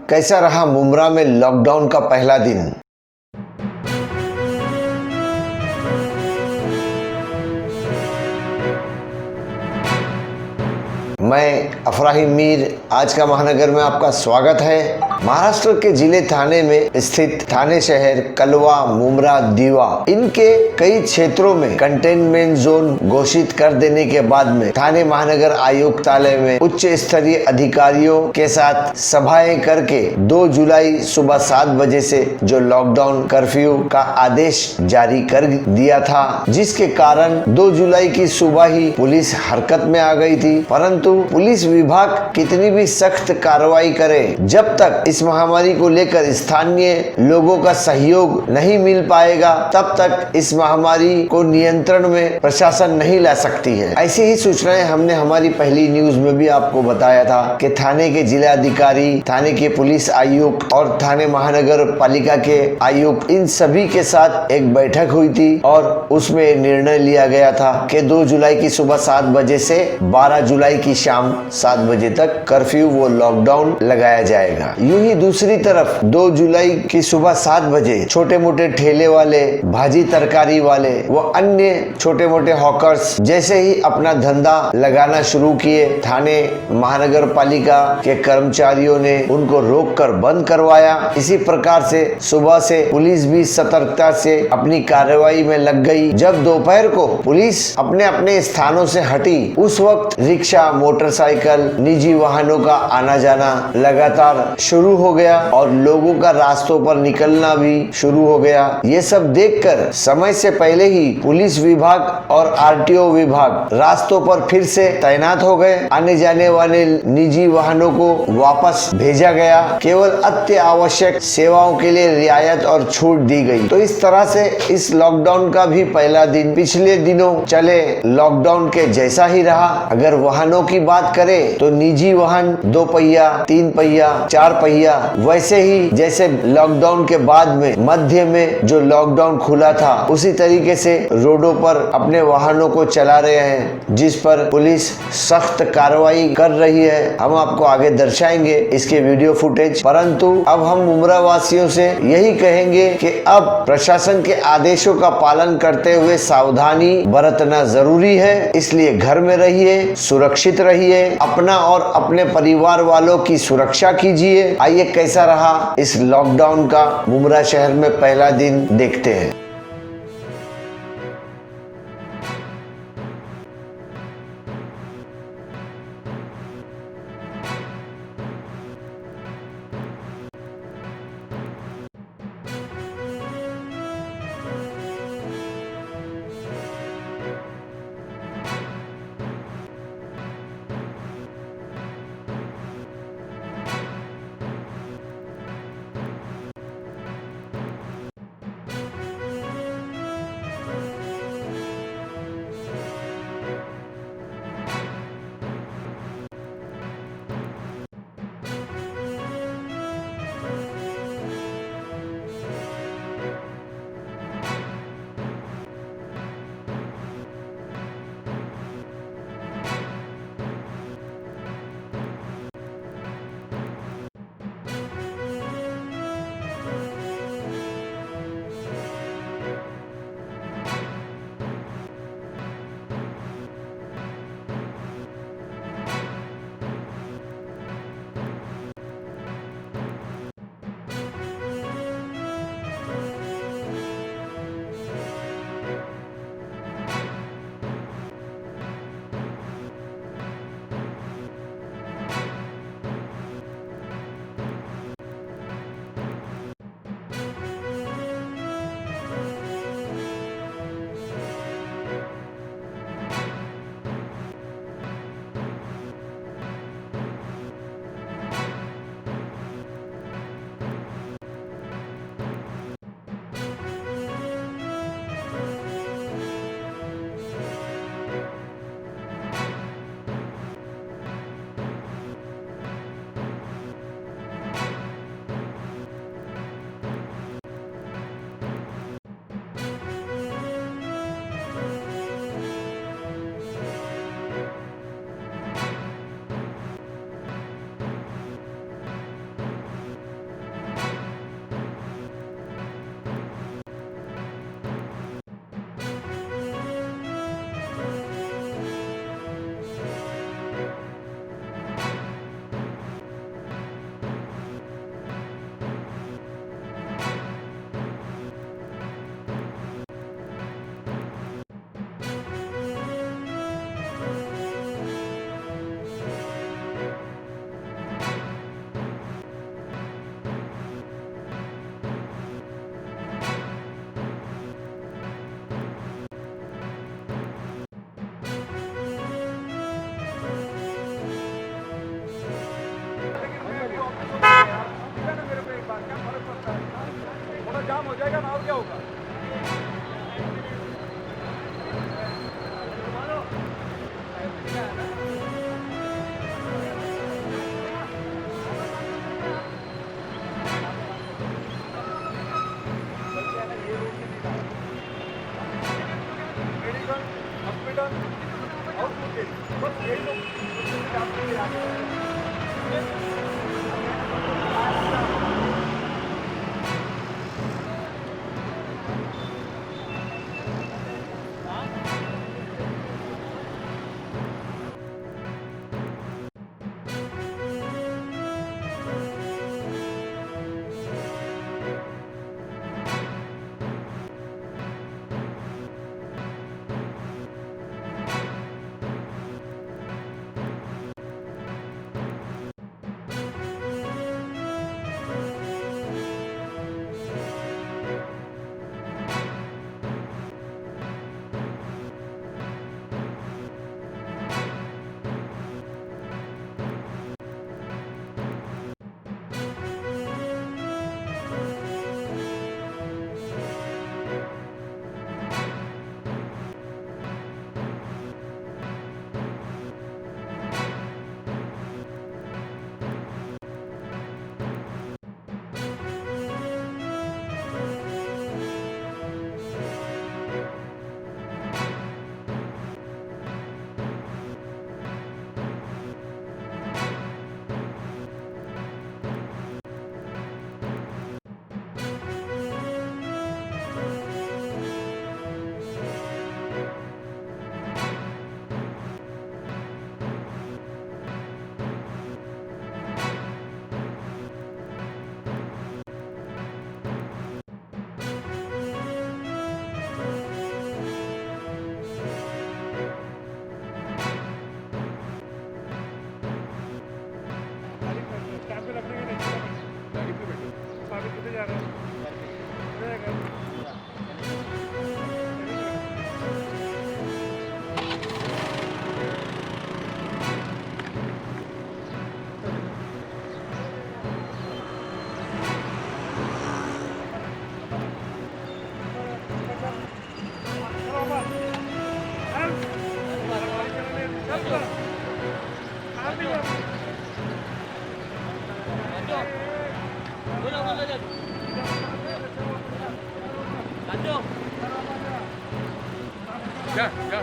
कैसा रहा मुंब्रा में लॉकडाउन का पहला दिन। मैं अफराहीम मीर, आज का महानगर में आपका स्वागत है। महाराष्ट्र के जिले थाने में स्थित थाने शहर कलवा, मुंब्रा, दीवा इनके कई क्षेत्रों में कंटेनमेंट जोन घोषित कर देने के बाद में थाने महानगर आयुक्तालय में उच्च स्तरीय अधिकारियों के साथ सभाएं करके 2 जुलाई सुबह 7 बजे से जो लॉकडाउन कर्फ्यू का आदेश जारी कर दिया था, जिसके कारण 2 जुलाई की सुबह ही पुलिस हरकत में आ गई थी। परंतु पुलिस विभाग कितनी भी सख्त कार्रवाई करे, जब तक इस महामारी को लेकर स्थानीय लोगों का सहयोग नहीं मिल पाएगा, तब तक इस महामारी को नियंत्रण में प्रशासन नहीं ला सकती है। ऐसी ही सूचनाएं हमने हमारी पहली न्यूज में भी आपको बताया था कि थाने के जिला अधिकारी, थाने के पुलिस आयुक्त और थाने महानगर पालिका के आयुक्त, इन सभी के साथ एक बैठक हुई थी और उसमें निर्णय लिया गया था कि 2 जुलाई की सुबह 7 बजे से 12 जुलाई की शाम 7 बजे तक कर्फ्यू वो लॉकडाउन लगाया जाएगा। यूं ही दूसरी तरफ 2 जुलाई की सुबह 7 बजे छोटे मोटे ठेले वाले, भाजी तरकारी वाले व अन्य छोटे मोटे हॉकर्स जैसे ही अपना धंधा लगाना शुरू किए, थाने महानगर पालिका के कर्मचारियों ने उनको रोककर बंद करवाया। इसी प्रकार से सुबह से पुलिस भी सतर्कता से अपनी कार्रवाई में लग गई। जब दोपहर को पुलिस अपने अपने स्थानों से हटी, उस वक्त रिक्शा, मोटरसाइकिल, निजी वाहनों का आना जाना लगातार शुरू हो गया और लोगों का रास्तों पर निकलना भी शुरू हो गया। ये सब देखकर समय से पहले ही पुलिस विभाग और आरटीओ विभाग रास्तों पर फिर से तैनात हो गए। आने जाने वाले निजी वाहनों को वापस भेजा गया। केवल अति आवश्यक सेवाओं के लिए रियायत और छूट दी गई। तो इस तरह से इस लॉकडाउन का भी पहला दिन पिछले दिनों चले लॉकडाउन के जैसा ही रहा। अगर वाहनों की बात करें तो निजी वाहन 2 पहिया, 3 पहिया, 4 पहिया, वैसे ही जैसे लॉकडाउन के बाद में मध्य में जो लॉकडाउन खुला था, उसी तरीके से रोडों पर अपने वाहनों को चला रहे हैं, जिस पर पुलिस सख्त कार्रवाई कर रही है। हम आपको आगे दर्शाएंगे इसके वीडियो फुटेज। परंतु अब हम मुंब्रा वासियों से यही कहेंगे कि अब प्रशासन के आदेशों का पालन करते हुए सावधानी बरतना जरूरी है। इसलिए घर में रहिए, सुरक्षित रहिए, अपना और अपने परिवार वालों की सुरक्षा कीजिए। आइए कैसा रहा इस लॉकडाउन का मुंब्रा शहर में पहला दिन देखते हैं। जाम हो जाएगा ना, और क्या होगा। मेडिकल, हॉस्पिटल और स्कूल, बस यही लोग स्टैंप पे लगने के नहीं गाड़ी पे बैठो। साबित कितने जा रहे हो? Ya, ya.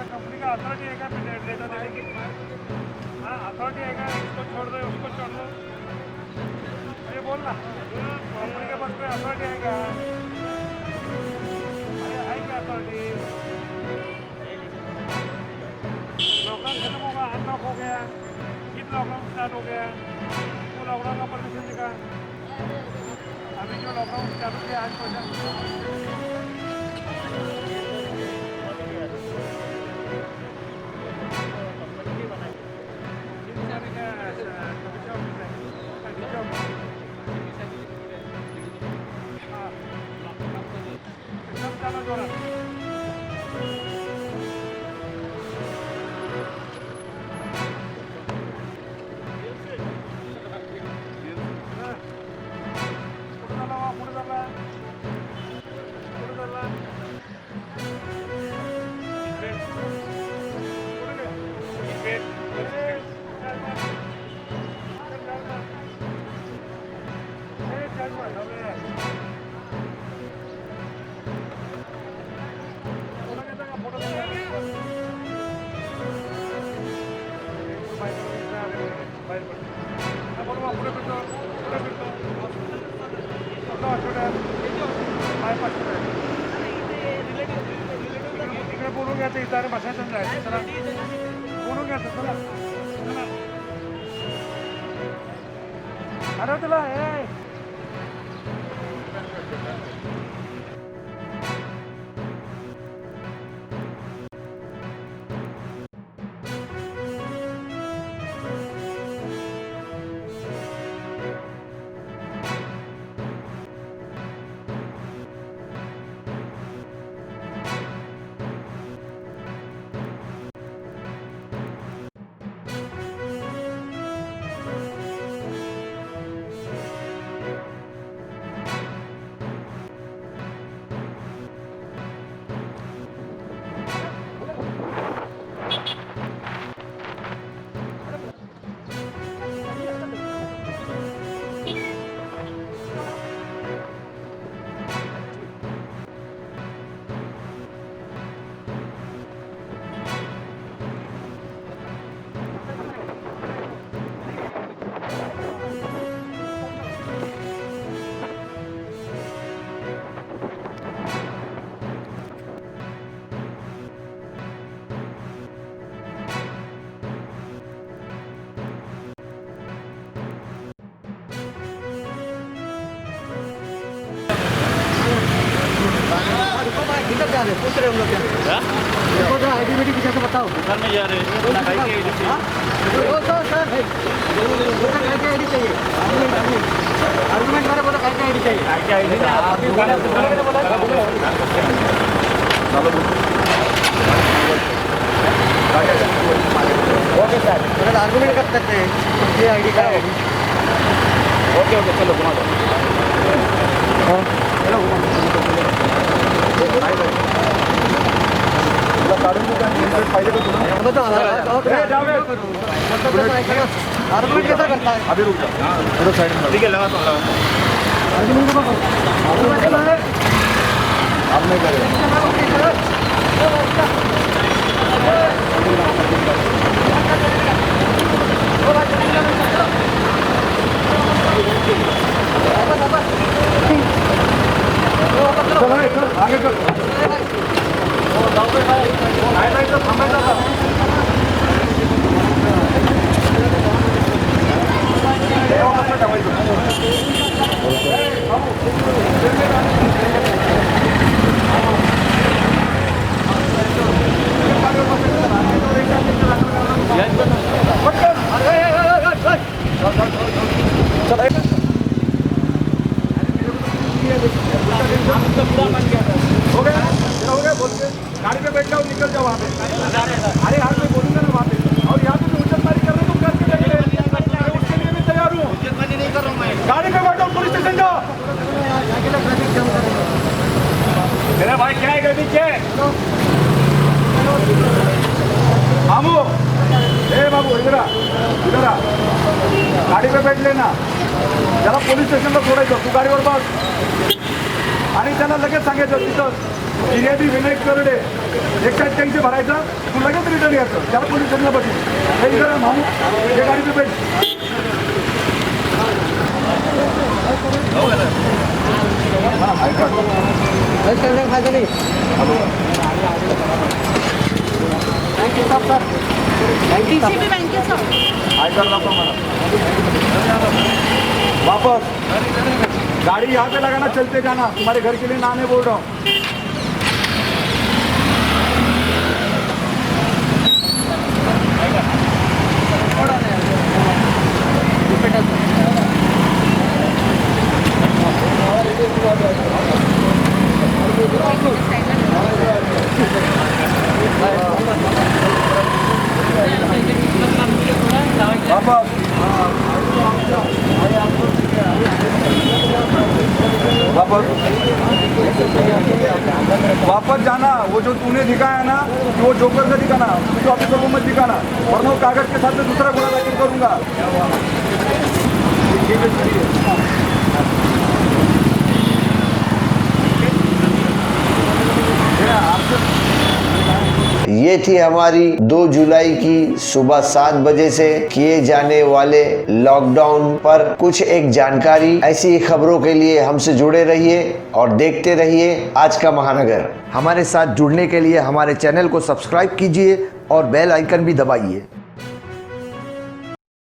कंपनी का अथॉरिटी है क्या डेटा देने की? हाँ अथॉरिटी है क्या? इसको छोड़ दो, उसको छोड़ दो, अरे बोल ना, कंपनी के पास कोई अथॉरिटी है क्या? अरे है क्या अथॉरिटी? लॉकडाउन खत्म होगा, अनलॉक हो गया, फिर लॉकडाउन स्टार्ट हो गया, वो लॉकडाउन का परमिशन दिखा। अभी जो लॉकडाउन चालू किया आज पैसा बाहेर पडतो. पुढे घ्यायचं इथं आणि बसायचं आणि जायचं. चला बोलून घ्यायचं. चला चला. अरे तुला ए दुकान में जा रहे हैं ना भाई के आर्गुमेंट वाले बोला काय आईडी चाहिए क्या आईडी आपकी ओके सर आर्गुमेंट कर सकते हैं ये आईडी का ओके ओके चलो घुमा दो आर्गुमेंट कैसा करता है अभी रुक जाओ ठीक है लगा तो आप नहीं करें आगे चल गाड़ी पे बैठ जाओ निकल जाओ वहाँ पे अरे यार मैं बोलूँगा ना वहाँ पे और यहाँ पे जो उज्जतमारी कर रहे हो तुम करके देख रहे उसके लिए भी तैयार हूँ नहीं कर रहा हूँ मैं गाड़ी पे बैठो पुलिस स्टेशन जाओ मेरा भाई क्या है गलती क्या है मामू ए बाबू इधर आ गाड़ी पे बैठ लेना त्याला पोलीस स्टेशनला सोडायचं तू गाडीवर बस आणि त्याला लगेच सांगायचं तिथं फिर्यादी विनायक करडे 188 भरायचं तू लगेच रिटर्न यायचं त्याला पोलीस स्टेशनला बसली हे इधर आ मामू हे गाडी पे बैठ डीसीबी बँकेचा आयकर दाखव मला वापस गाड़ी यहाँ पे लगाना चलते जाना तुम्हारे घर के लिए ना नहीं बोल रहा हूँ वापस जाना वो जो तूने दिखाया ना वो जोकर का दिखाना उसको ऑफिसर को मत दिखाना वरना वो कागज के साथ में दूसरा गुना दाखिल करूंगा ये थी हमारी 2 जुलाई की सुबह 7 बजे से किए जाने वाले लॉकडाउन पर कुछ एक जानकारी। ऐसी ही खबरों के लिए हमसे जुड़े रहिए और देखते रहिए आज का महानगर। हमारे साथ जुड़ने के लिए हमारे चैनल को सब्सक्राइब कीजिए और बेल आइकन भी दबाइए।